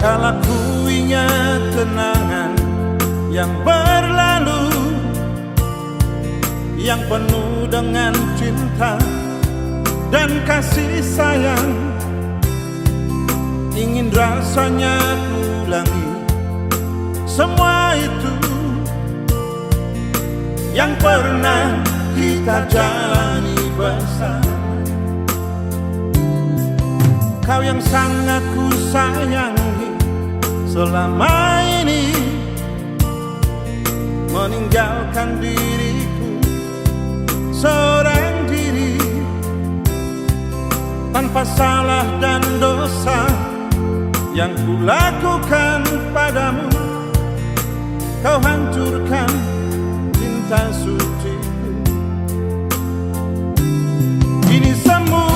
Kala ku ingat kenangan yang berlalu, yang penuh dengan cinta dan kasih sayang, ingin rasanya ku ulangi semua itu yang pernah kita jalani bersama. Kau yang sangat ku sayangi selama ini, meninggalkan diriku seorang diri, tanpa salah dan dosa yang ku lakukan padamu. Kau hancurkan cinta suciku. Kini semuanya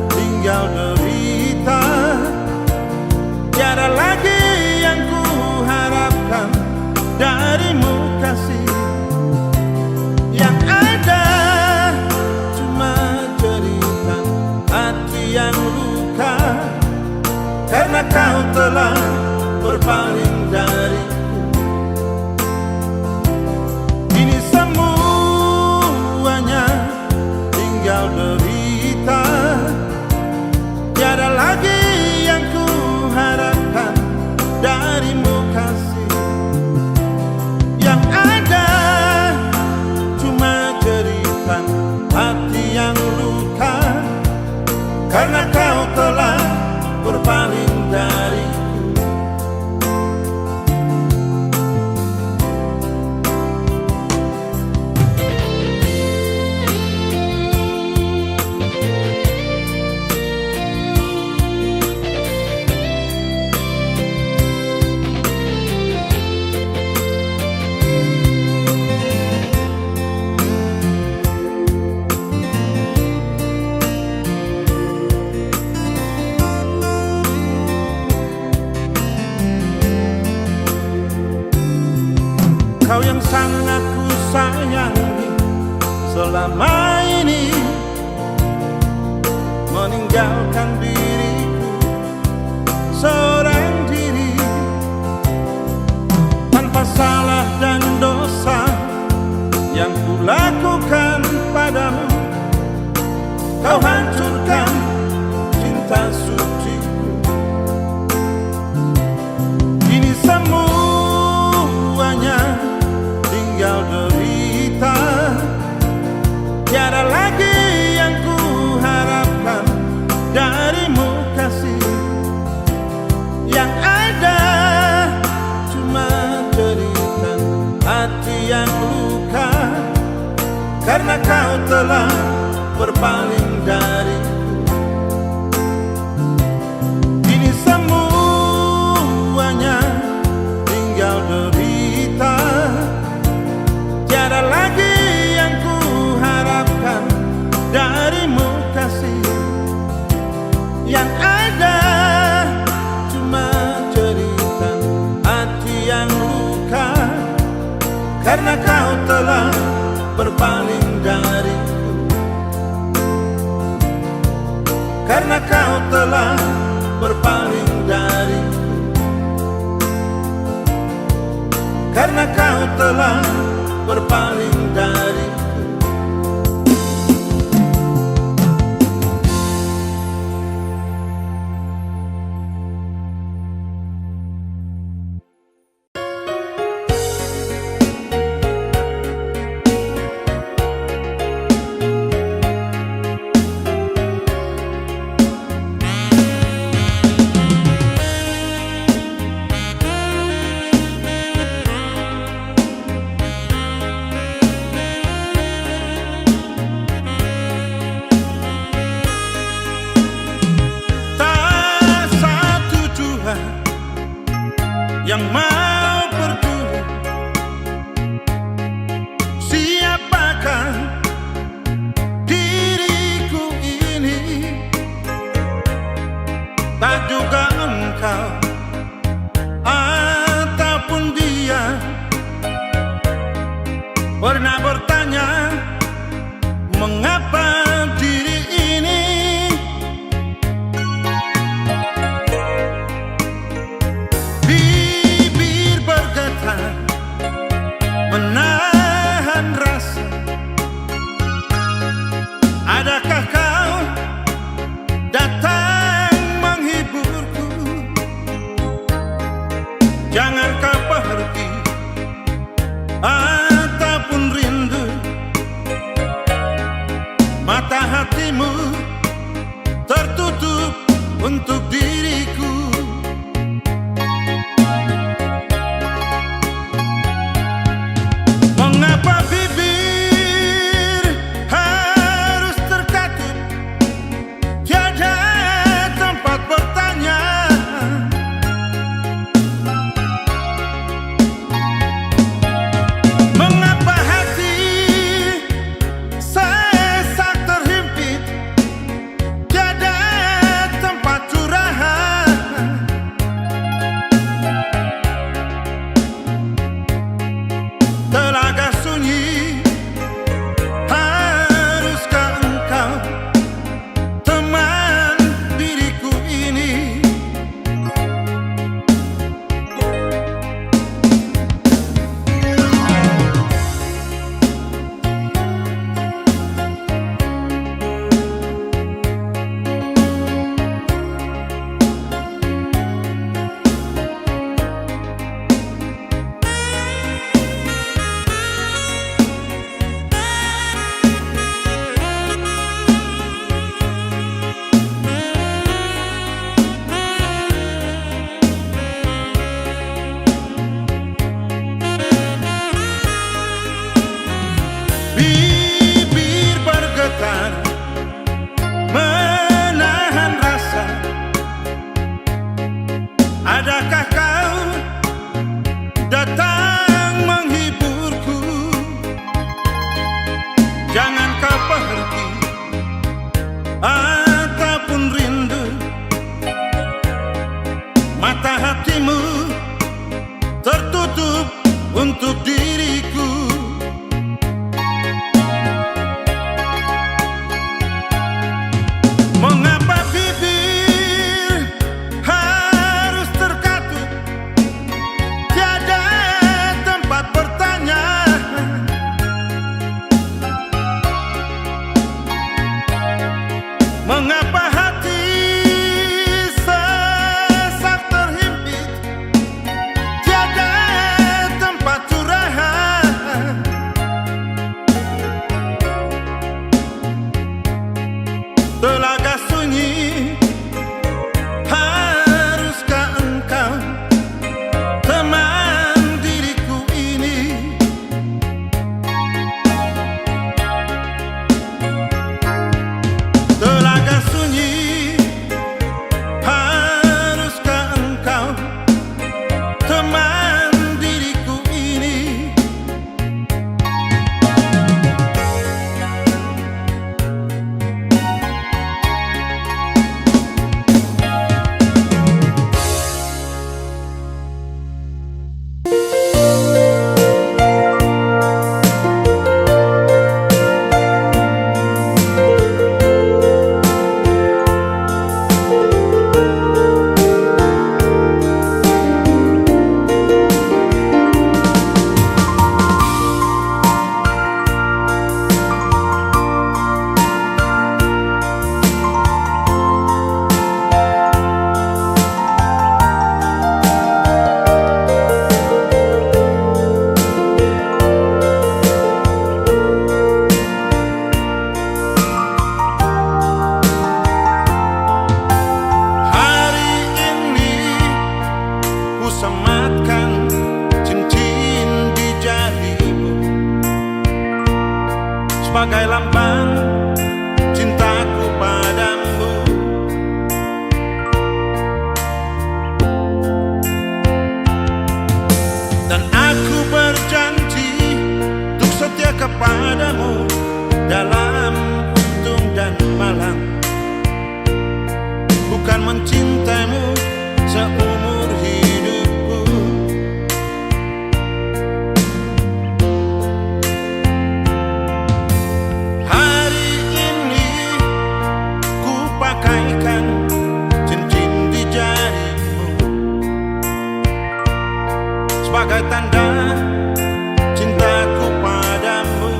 tinggal derita, tiada lagi yang ku harapkan darimu kasih. Yang ada cuma cerita hati yang luka, karena kau telah berpaling dariku. Kini semuanya tinggal derita, tiada lagi yang ku harapkan darimu kasih. Yang ada cuma cerita hati yang luka, karena kau telah berpaling dariku. Kau yang sangat ku sayangi selama ini, meninggalkan diriku seorang diri, tanpa salah dan dosa yang ku lakukan padamu. Kau hancurkan cinta suciku. Kini semuanya tinggal derita, tiada lagi yang ku harapkan darimu kasih. Yang ada cuma cerita hati yang luka, karena kau telah berpaling dariku. Kini semuanya tinggal derita, tiada lagi yang ku harapkan darimu kasih. Yang ada cuma cerita hati yang luka, karena kau telah berpaling dariku. Karena kau telah berpaling dariku. Karena kau telah berpaling dariku. datang menghiburku. Jangan kau pergi ataupun rindu, mata hatimu tertutup untuk diriku. Mengapa bibir harus terkatup, tiada tempat bertanya. Mengapa hati sesak terhimpit, tiada tempat curahan. Telaga sunyi, haruskah engkau teman diriku ini? Bibir bergetar menahan rasa. Adakah kau datang menghiburku? Jangan kau pergi ataupun rindu, mata hatimu tertutup untuk diriku. Mengapa bibir harus terkatup, tiada tempat bertanya. Mengapa hati sesak terhimpit, tiada tempat curahan. Telaga sunyi, haruskah engkau teman diriku ini? Telaga sunyi, haruskah engkau teman diriku ini? Hari ini ku sematkan cincin di jarimu sebagai lambang cintaku padamu. Dan aku berjanji untuk setia kepadamu dalam untung dan malam, bukan mencintaimu seumur hidupku. Hari ini ku pakaikan cincin di jarimu sebagai tanda cintaku padamu.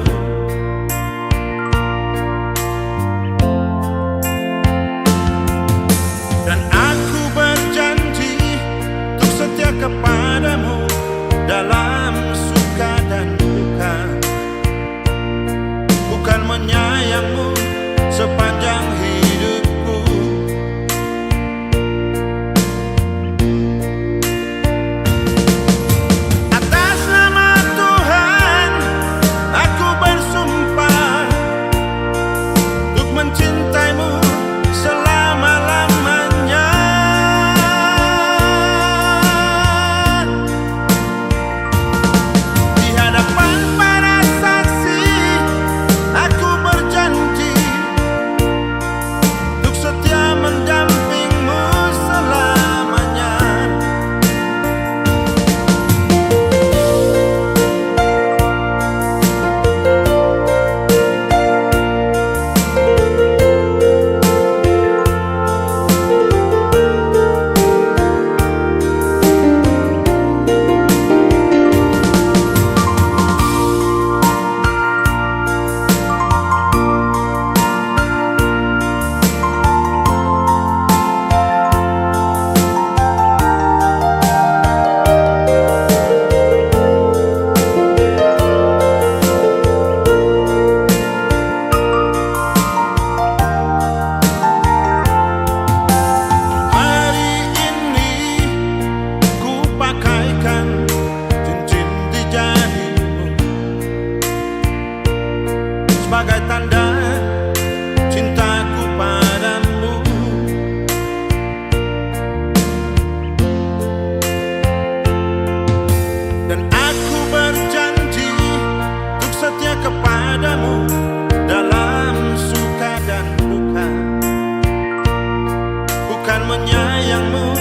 akan menyayangmu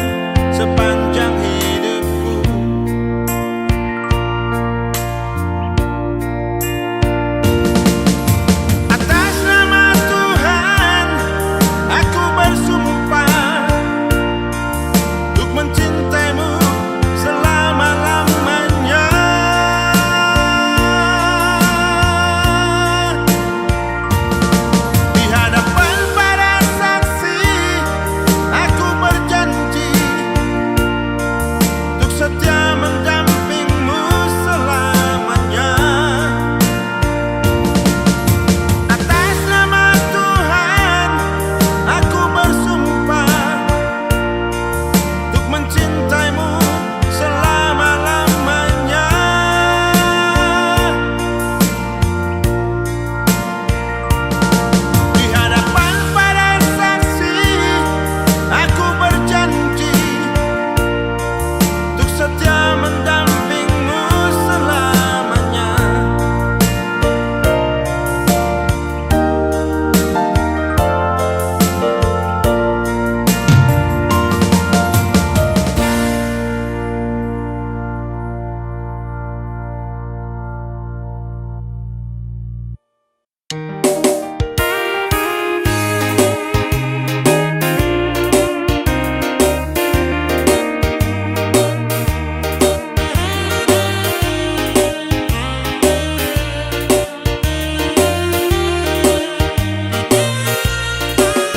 sepanjang hidupku. Atas nama Tuhan, aku bersumpah untuk mencintaimu selama-lamanya. Di hadapan para saksi, aku berjanji untuk setia mendampingmu selamanya. Atas nama Tuhan, aku bersumpah untuk mencintaimu selama-lamanya. Di hadapan para saksi, aku berjanji untuk setia mendampingmu selamanya.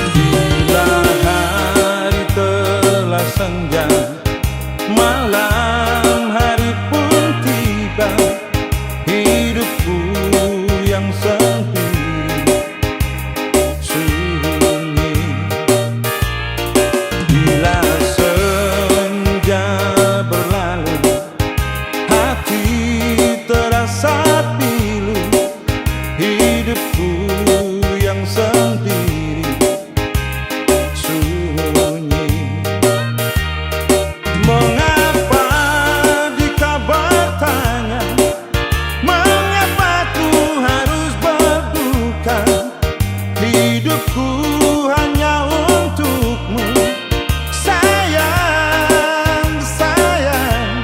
Bila hari telah senja, malam hari pun tiba, hidupku yang sendiri sunyi. Bila senja berlalu, hati terasa pilu, hidupku yang sendiri sunyi. Mengapa jika bertanya, mengapa ku harus berduka? Hidupku hanya untukmu, sayang, sayang.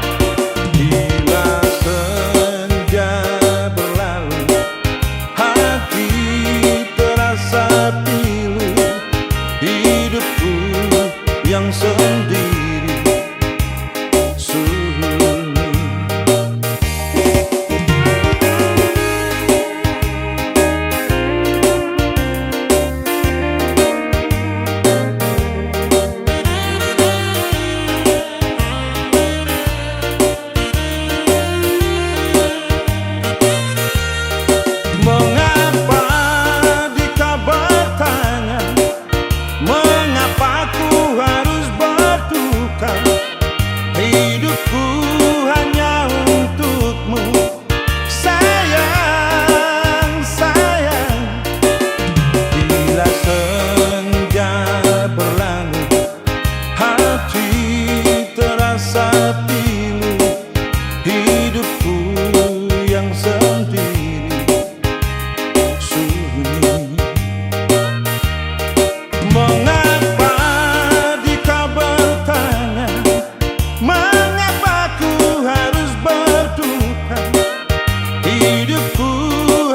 Bila senja berlalu, hati terasa pilu, hidupku yang sendiri sunyi. Mengapa jika bertanya, mengapa ku harus berduka? Hidupku hanya untukmu, sayang, sayang. Bila senja berlalu, hati terasa pilu, hidupku yang sendiri sunyi. Mengapa jika bertanya, mengapa ku harus berduka? Hidupku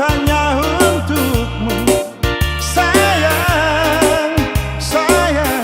hanya untukmu, sayang, sayang.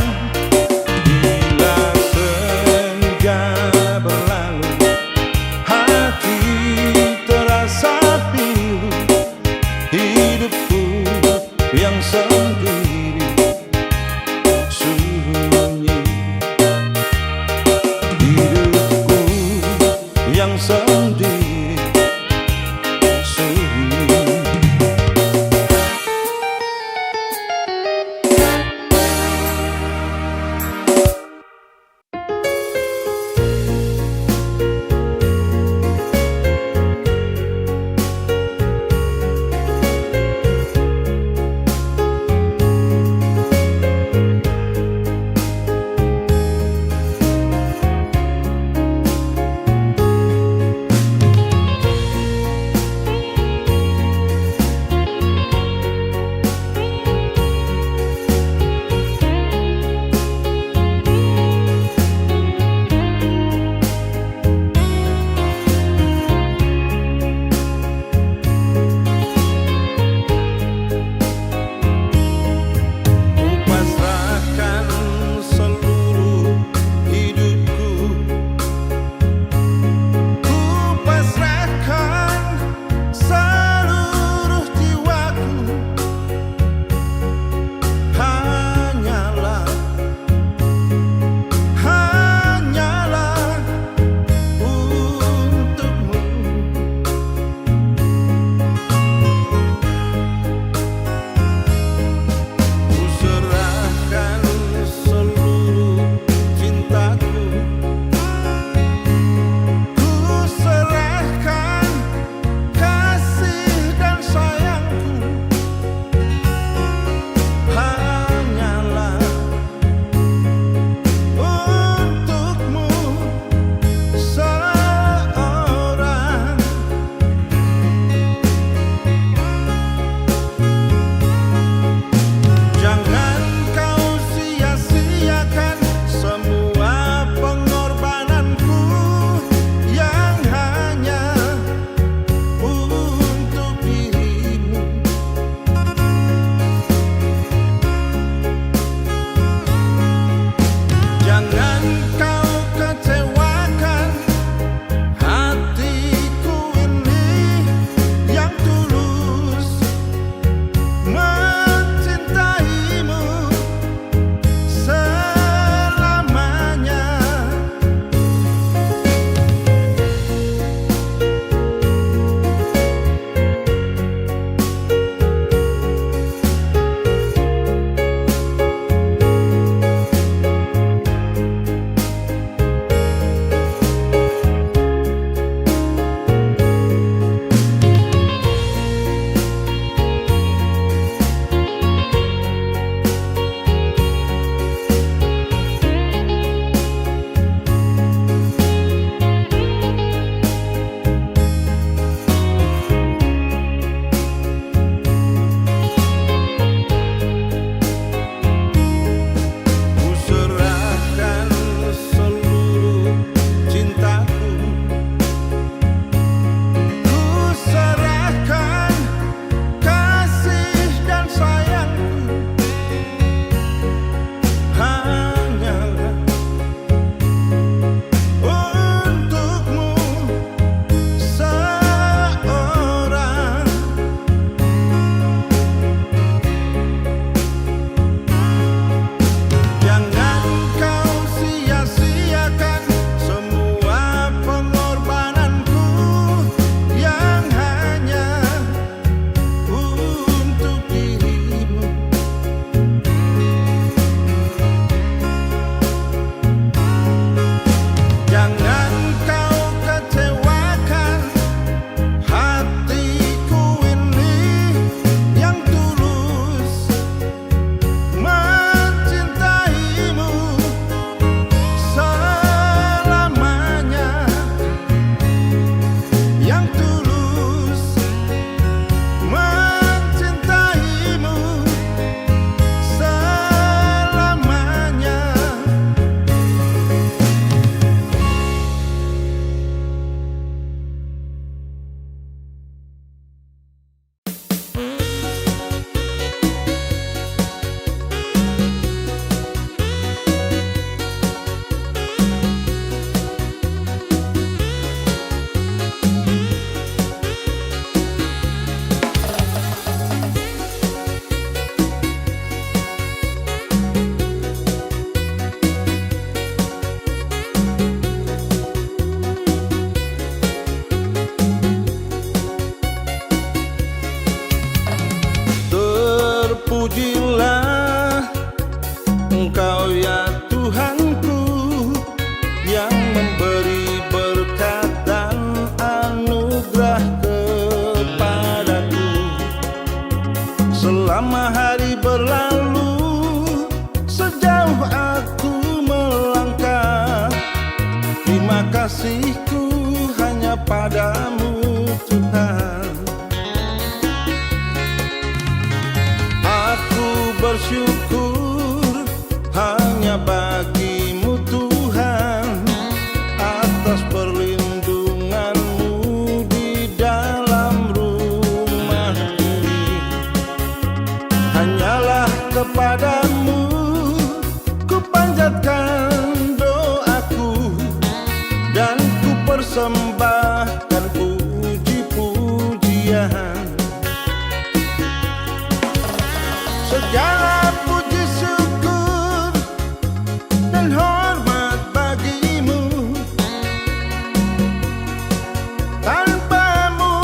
Engkau ya Tuhanku yang memberi berkat dan anugerah kepadaku. Selama hari berlalu, sejauh aku melangkah, terima kasihku hanya padamu Tuhan. Aku bersyukur hanya bagimu Tuhan, atas perlindunganmu di dalam rumah ini. Hanyalah kepadamu ku panjatkan doaku, dan ku persembahkan puji-pujian. Segala puji syukur dan hormat bagimu. Tanpamu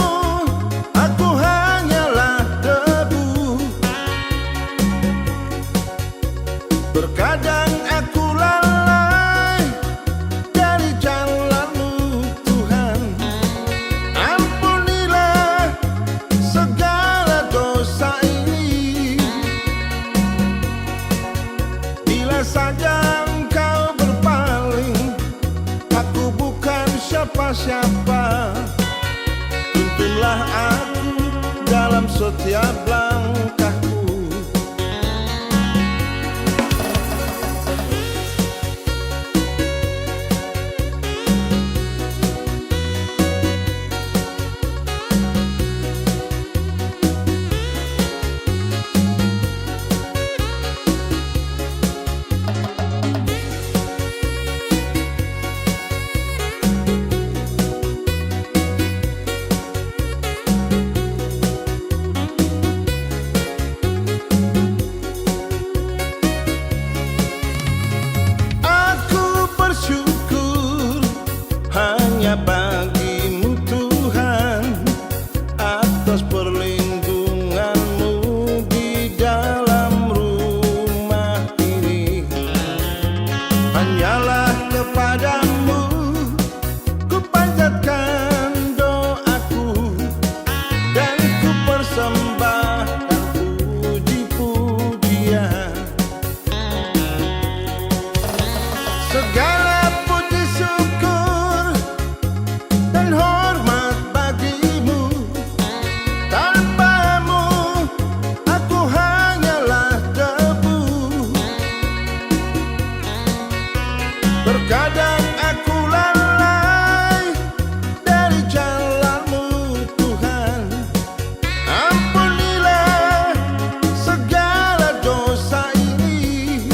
aku hanyalah debu. Terkadang aku lalai dari jalanmu Tuhan. Ampunilah segala dosa ini. Bila saja engkau berpaling, aku bukan siapa-siapa. Tuntunlah aku dalam setiap langkahku. Hanya bagimu Tuhan, atas perlindunganmu di dalam rumah ini. Hanyalah kepadamu ku panjatkan doaku, dan ku persembahkan puji-pujian. Segala puji syukur dan hormat bagimu. Tanpamu aku hanyalah debu. Terkadang aku lalai dari jalanmu Tuhan. Ampunilah segala dosa ini.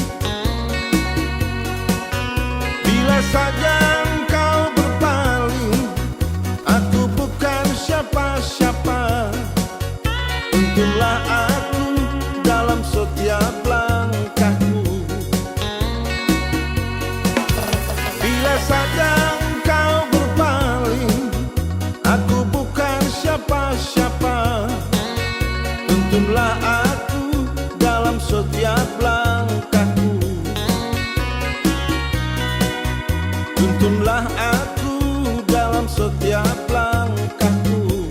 Bila saja engkau berpaling, aku bukan siapa-siapa. Tuntunlah aku dalam setiap langkahku. Bila saja engkau berpaling, aku bukan siapa-siapa. Tuntunlah aku dalam setiap langkahku. Tuntunlah aku dalam setiap langkahku.